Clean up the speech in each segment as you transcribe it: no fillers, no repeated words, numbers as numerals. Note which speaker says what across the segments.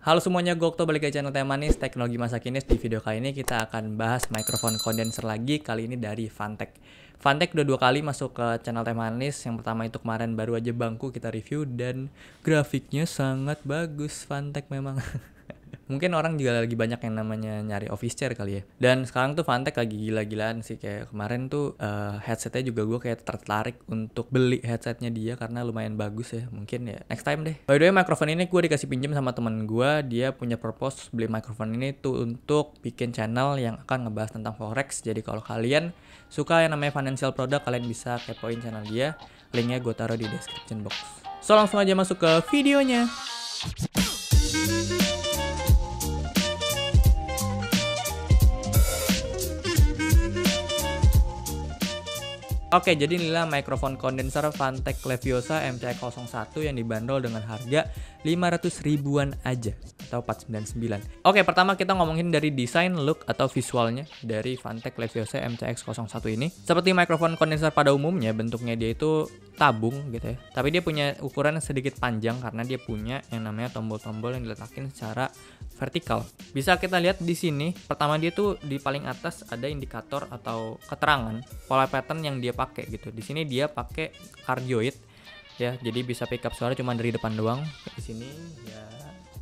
Speaker 1: Halo semuanya, gue Okto, balik ke channel Teh Manis Teknologi Masa Kini. Di video kali ini kita akan bahas microphone condenser lagi, kali ini dari Fantech. Fantech udah 2 kali masuk ke channel Teh Manis. Yang pertama itu kemarin baru aja bangku kita review dan grafiknya sangat bagus. Fantech memang. Mungkin orang juga lagi banyak yang namanya nyari office chair kali ya. Dan sekarang tuh Fantech lagi gila-gilaan sih. Kayak kemarin tuh headsetnya juga gue kayak tertarik untuk beli headsetnya dia karena lumayan bagus ya. Mungkin ya next time deh. By the way, mikrofon ini gue dikasih pinjam sama temen gue. Dia punya purpose beli mikrofon ini tuh untuk bikin channel yang akan ngebahas tentang forex. Jadi kalau kalian suka yang namanya financial product, kalian bisa kepoin channel dia. Linknya gue taruh di description box. So langsung aja masuk ke videonya. Oke, jadi inilah mikrofon kondenser Fantech Leviosa MCX01 yang dibanderol dengan harga 500 ribuan aja atau 499. Oke, pertama kita ngomongin dari desain, look atau visualnya dari Fantech Leviosa MCX01 ini. Seperti mikrofon kondenser pada umumnya, bentuknya dia itu tabung gitu ya. Tapi dia punya ukuran sedikit panjang karena dia punya yang namanya tombol-tombol yang diletakin secara vertikal. Bisa kita lihat di sini, pertama dia tuh di paling atas ada indikator atau keterangan pola pattern yang dia pakai gitu. Di sini dia pakai cardioid ya, jadi bisa pick up suara cuma dari depan doang. Di sini ya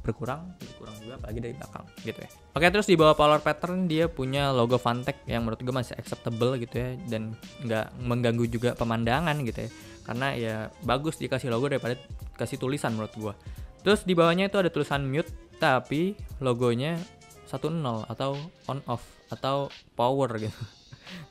Speaker 1: berkurang juga apalagi dari belakang gitu ya. Oke, terus di bawah polar pattern dia punya logo Fantech yang menurut gue masih acceptable gitu ya, dan nggak mengganggu juga pemandangan gitu ya. Karena ya bagus dikasih logo daripada kasih tulisan menurut gue. Terus di bawahnya itu ada tulisan mute tapi logonya 10 atau on off atau power gitu.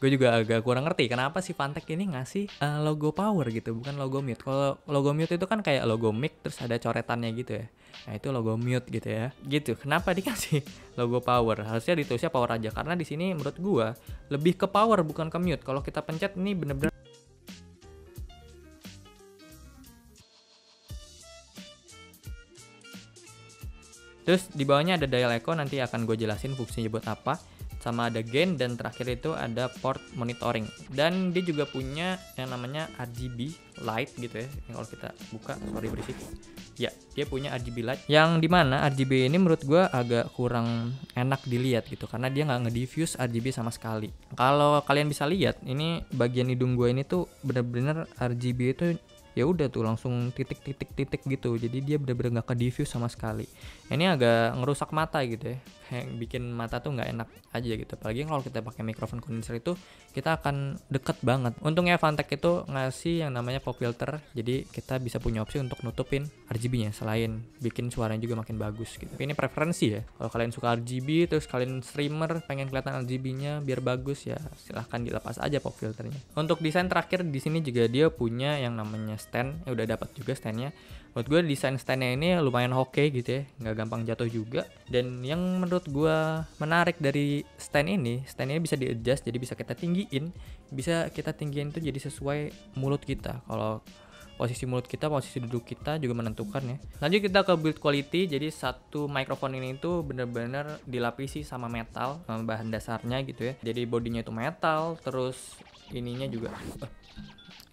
Speaker 1: Gue juga agak kurang ngerti kenapa si Fantech ini ngasih logo power gitu, bukan logo mute. Kalau logo mute itu kan kayak logo mic terus ada coretannya gitu ya. Nah itu logo mute gitu ya. Gitu. Kenapa dikasih logo power? Harusnya ditulisnya power aja karena di sini menurut gue lebih ke power bukan ke mute. Kalau kita pencet ini bener-bener terus di bawahnya ada dial echo, nanti akan gue jelasin fungsinya buat apa. Sama ada gain dan terakhir itu ada port monitoring. Dan dia juga punya yang namanya RGB light gitu ya. Yang kalau kita buka, sorry berisik. Ya, dia punya RGB light. Yang dimana RGB ini menurut gue agak kurang enak dilihat gitu. Karena dia nggak nge-diffuse RGB sama sekali. Kalau kalian bisa lihat, ini bagian hidung gue ini tuh bener-bener RGB itu ya udah tuh langsung titik gitu, jadi dia bener-bener nggak ke diffuse sama sekali. Ini agak ngerusak mata gitu ya, kayak bikin mata tuh nggak enak aja gitu. Apalagi kalau kita pakai mikrofon kondenser itu kita akan deket banget. Untungnya Fantech itu ngasih yang namanya pop filter, jadi kita bisa punya opsi untuk nutupin RGB-nya selain bikin suaranya juga makin bagus gitu. Ini preferensi ya, kalau kalian suka RGB terus kalian streamer pengen kelihatan RGB-nya biar bagus ya silahkan dilepas aja pop filternya. Untuk desain terakhir di sini juga dia punya yang namanya stand, udah dapat juga standnya. Menurut gue desain standnya ini lumayan oke gitu ya, nggak gampang jatuh juga. Dan yang menurut gue menarik dari stand ini bisa di-adjust, jadi bisa kita tinggiin tuh jadi sesuai mulut kita. Kalau posisi mulut kita, posisi duduk kita juga menentukan ya. Lanjut kita ke build quality. Jadi satu mikrofon ini tuh bener-bener dilapisi sama metal, sama bahan dasarnya gitu ya. Jadi bodinya itu metal, terus ininya juga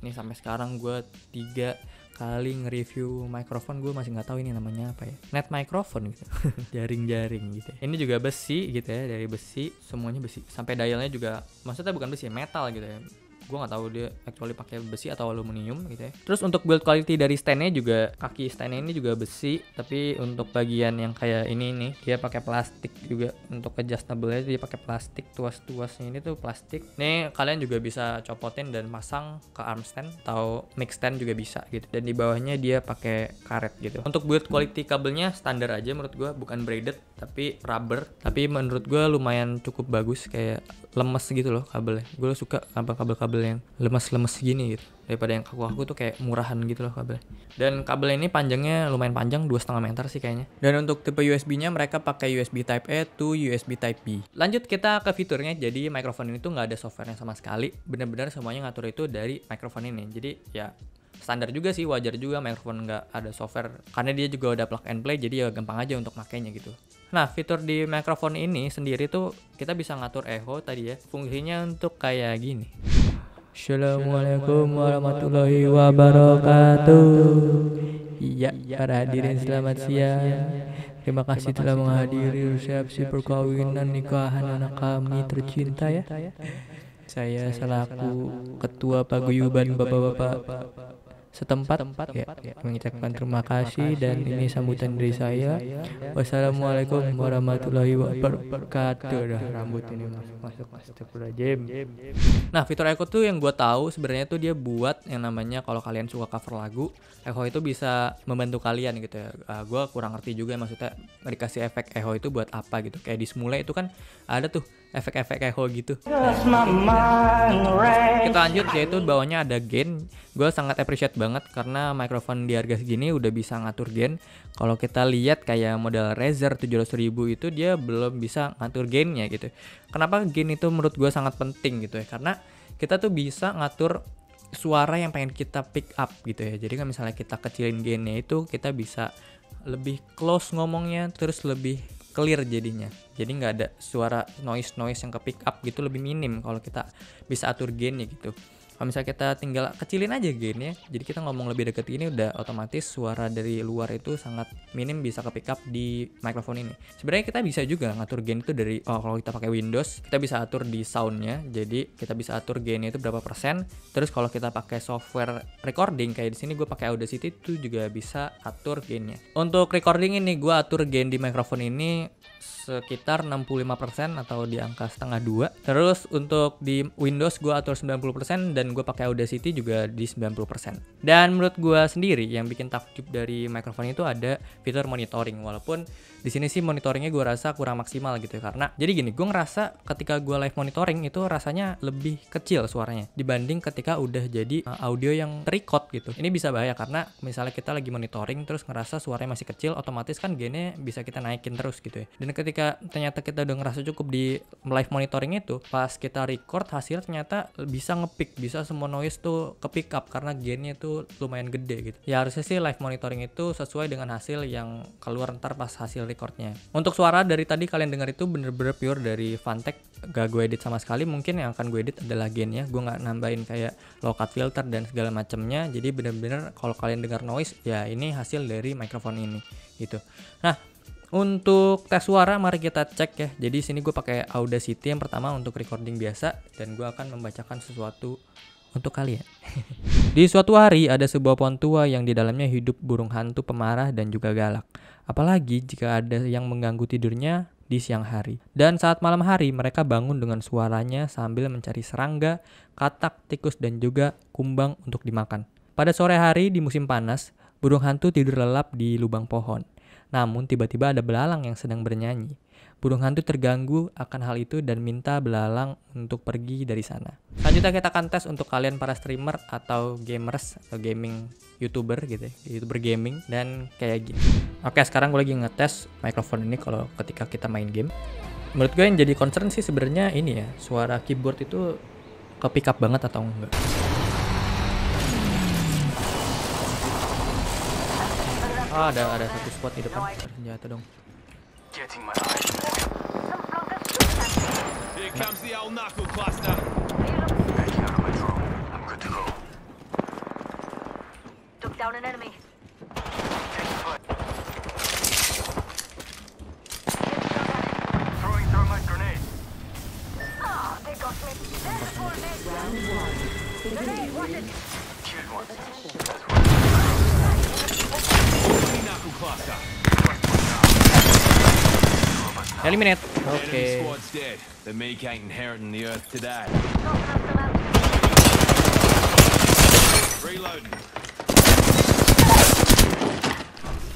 Speaker 1: ini sampai sekarang gue 3 kali nge-review mikrofon gue masih nggak tahu ini namanya apa ya, net microphone gitu. jaring gitu ya. Ini juga besi gitu ya, dari besi, semuanya besi, sampai dialnya juga maksudnya bukan besi, metal gitu ya. Gue nggak tahu dia actually pakai besi atau aluminium gitu ya. Terus untuk build quality dari standnya juga, kaki standnya ini juga besi, tapi untuk bagian yang kayak ini nih dia pakai plastik juga. Untuk adjustable-nya dia pakai plastik, tuas-tuasnya ini tuh plastik. Nih kalian juga bisa copotin dan pasang ke arm stand atau mic stand juga bisa gitu. Dan di bawahnya dia pakai karet gitu. Untuk build quality kabelnya standar aja menurut gue, bukan braided tapi rubber. Tapi menurut gue lumayan cukup bagus, kayak lemes gitu loh kabelnya. Gue suka kabel-kabel yang lemes-lemes gini gitu, daripada yang kaku-kaku tuh kayak murahan gitu loh kabelnya. Dan kabel ini panjangnya lumayan panjang, 2,5 meter sih kayaknya. Dan untuk tipe USB-nya mereka pakai USB Type A to USB Type B. Lanjut kita ke fiturnya. Jadi mikrofon ini tuh nggak ada softwarenya sama sekali, bener-bener semuanya ngatur itu dari mikrofon ini. Jadi ya standar juga sih, wajar juga mikrofon nggak ada software karena dia juga udah plug and play, jadi ya gampang aja untuk makainya gitu. Nah, fitur di mikrofon ini sendiri tuh kita bisa ngatur echo tadi ya. Fungsinya untuk kayak gini. Assalamualaikum warahmatullahi wabarakatuh. Iya, para hadirin selamat siang. Terima kasih telah menghadiri resepsi perkawinan nikahan anak kami tercinta ya. Saya selaku ketua paguyuban bapak-bapak setempat ya, mengucapkan terima kasih, dan ini sambutan dari saya. Wassalamualaikum warahmatullahi wabarakatuh. Dah rambut ini masuk astagfirullahaladzim. Nah, fitur Echo tuh yang gue tahu sebenarnya tuh dia buat yang namanya kalau kalian suka cover lagu, Echo itu bisa membantu kalian gitu ya. Gue kurang ngerti juga maksudnya dikasih efek Echo itu buat apa gitu. Kayak di Smule itu kan ada tuh efek-efek Echo gitu. Kita lanjut, yaitu bawahnya ada gain. Gue sangat appreciate banget karena mikrofon di harga segini udah bisa ngatur gain. Kalau kita lihat kayak model Razer 700.000 itu dia belum bisa ngatur gainnya gitu. Kenapa gain itu menurut gue sangat penting gitu ya? Karena kita tuh bisa ngatur suara yang pengen kita pick up gitu ya. Jadi kan misalnya kita kecilin gainnya itu, kita bisa lebih close ngomongnya, terus lebih clear jadinya. Jadi nggak ada suara noise yang ke pick up gitu, lebih minim kalau kita bisa atur gainnya gitu. Kalau misalnya kita tinggal kecilin aja gainnya, jadi kita ngomong lebih deket ini udah otomatis suara dari luar itu sangat minim bisa ke pick up di mikrofon ini. Sebenarnya kita bisa juga ngatur gain itu dari kalau kita pakai Windows, kita bisa atur di soundnya. Jadi kita bisa atur gainnya itu berapa persen. Terus kalau kita pakai software recording kayak di sini gue pakai Audacity itu juga bisa atur gainnya. Untuk recording ini gue atur gain di mikrofon ini sekitar 65% atau di angka setengah 2. Terus untuk di Windows gue atur 90% dan gue pakai Audacity juga di 90%. Dan menurut gue sendiri yang bikin takjub dari mikrofon itu ada fitur monitoring, walaupun di sini sih monitoringnya gue rasa kurang maksimal gitu ya. Karena jadi gini, gue ngerasa ketika gue live monitoring itu rasanya lebih kecil suaranya dibanding ketika udah jadi audio yang record gitu. Ini bisa bahaya karena misalnya kita lagi monitoring terus ngerasa suaranya masih kecil, otomatis kan gainnya bisa kita naikin terus gitu ya. Dan ketika ternyata kita udah ngerasa cukup di live monitoring itu, pas kita record hasil ternyata bisa ngepick, bisa semua noise tuh ke pick up karena gainnya tuh lumayan gede gitu. Ya harusnya sih live monitoring itu sesuai dengan hasil yang keluar ntar pas hasil recordnya. Untuk suara dari tadi kalian dengar itu bener-bener pure dari Fantech, gak gue edit sama sekali. Mungkin yang akan gue edit adalah gainnya, gue gak nambahin kayak low cut filter dan segala macamnya. Jadi bener-bener kalau kalian dengar noise ya ini hasil dari mikrofon ini gitu. Nah, untuk tes suara mari kita cek ya. Jadi sini gue pakai Audacity yang pertama untuk recording biasa, dan gue akan membacakan sesuatu untuk kalian. Di suatu hari ada sebuah pohon tua yang di dalamnya hidup burung hantu pemarah dan juga galak. Apalagi jika ada yang mengganggu tidurnya di siang hari. Dan saat malam hari mereka bangun dengan suaranya sambil mencari serangga, katak, tikus dan juga kumbang untuk dimakan. Pada sore hari di musim panas, burung hantu tidur lelap di lubang pohon. Namun tiba-tiba ada belalang yang sedang bernyanyi. Burung hantu terganggu akan hal itu dan minta belalang untuk pergi dari sana. Selanjutnya kita akan tes untuk kalian para streamer atau gamers atau gaming YouTuber gitu ya, YouTuber gaming dan kayak gini. Oke, sekarang gue lagi ngetes mikrofon ini kalau ketika kita main game. Menurut gue yang jadi concern sih sebenarnya ini ya, suara keyboard itu ke pick up banget atau enggak. Ada satu squad di depan. Senjata dong.
Speaker 2: Here comes the old knuckle cluster. I'm good to go.
Speaker 3: Took down an enemy.
Speaker 2: Throwing thermite grenade.
Speaker 3: Ah, they got me. There's one. Grenade, watch it.
Speaker 2: Killed one. Knuckle cluster.
Speaker 1: Eliminate.
Speaker 2: Enemy
Speaker 1: Oke.
Speaker 2: squad's dead. The meek ain't inheriting the earth today. Reloading.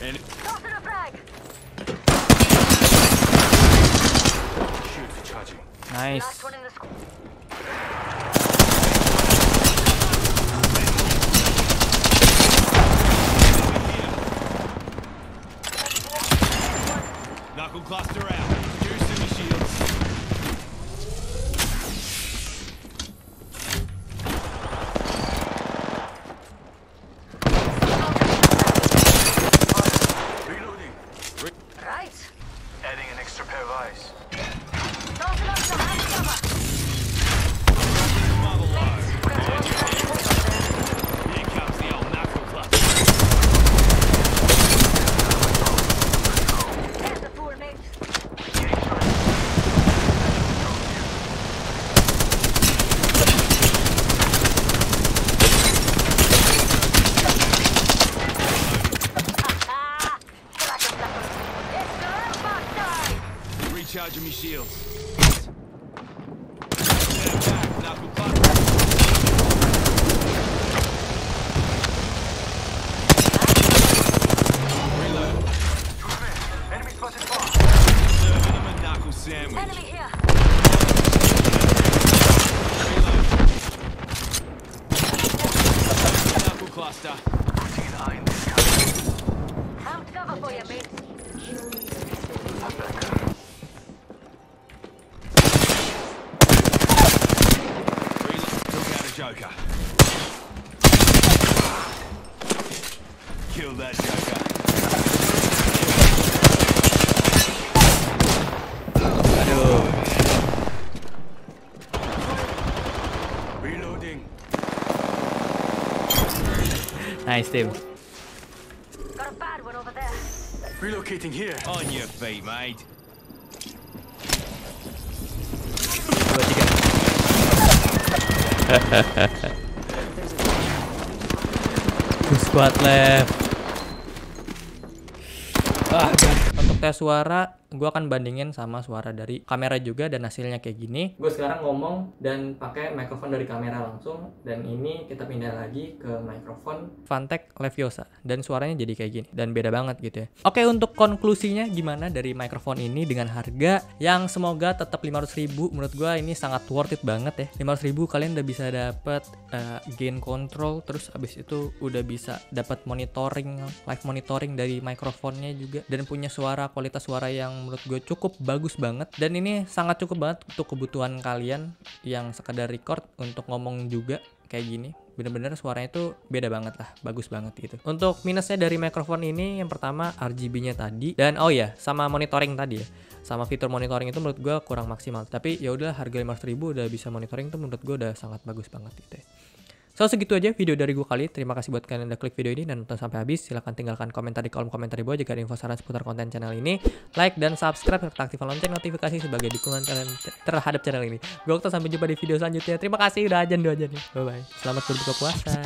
Speaker 2: And
Speaker 3: Tossing a frag.
Speaker 2: shoot for charging.
Speaker 1: Nice.
Speaker 3: Last one in the squad.
Speaker 2: Knuckle cluster out. Juicing the shields. Reloading.
Speaker 3: Right.
Speaker 2: Adding an extra pair of eyes.
Speaker 3: Tossing up some hand cover.
Speaker 2: Mother load. Here comes the old knuckle cluster. Recharging my shields. Stand back, knuckle cluster. Reload. Enemy spotted far.
Speaker 3: Serving
Speaker 2: them a knuckle sandwich.
Speaker 3: Enemy here.
Speaker 2: Reload. Knuckle cluster. Putting an eye in this cover.
Speaker 3: Found cover for you, mate.
Speaker 2: Took out a Joker. Kill that Joker.
Speaker 1: Aduh.
Speaker 2: Reloading.
Speaker 1: Nice team.
Speaker 3: Got a bad one over there.
Speaker 2: Relocating here. On your feet, mate.
Speaker 1: 2 squad left. Untuk tes suara, gue akan bandingin sama suara dari kamera juga dan hasilnya kayak gini. Gue sekarang ngomong dan pakai mikrofon dari kamera langsung, dan ini kita pindah lagi ke mikrofon Fantech Leviosa dan suaranya jadi kayak gini dan beda banget gitu ya. Oke, untuk konklusinya gimana dari mikrofon ini dengan harga yang semoga tetap 500.000, menurut gue ini sangat worth it banget ya. 500.000 kalian udah bisa dapet gain control, terus abis itu udah bisa dapat monitoring, live monitoring dari mikrofonnya juga, dan punya kualitas suara yang menurut gue cukup bagus banget. Dan ini sangat cukup banget untuk kebutuhan kalian yang sekedar record untuk ngomong juga kayak gini. Bener-bener suaranya itu beda banget lah, bagus banget gitu. Untuk minusnya dari mikrofon ini, yang pertama RGB-nya tadi, dan oh ya, sama monitoring tadi ya. Sama fitur monitoring itu menurut gue kurang maksimal. Tapi ya udah, harga 500.000 udah bisa monitoring tuh menurut gue udah sangat bagus banget gitu ya. So, segitu aja video dari gue kali. Terima kasih buat kalian yang udah klik video ini dan nonton sampai habis. Silahkan tinggalkan komentar di kolom komentar di bawah jika ada info saran seputar konten channel ini. Like dan subscribe serta aktifkan lonceng notifikasi sebagai dukungan kalian terhadap channel ini. Gue Okto, sampai jumpa di video selanjutnya. Terima kasih udah ajan nih. Bye bye. Selamat berbuka puasa.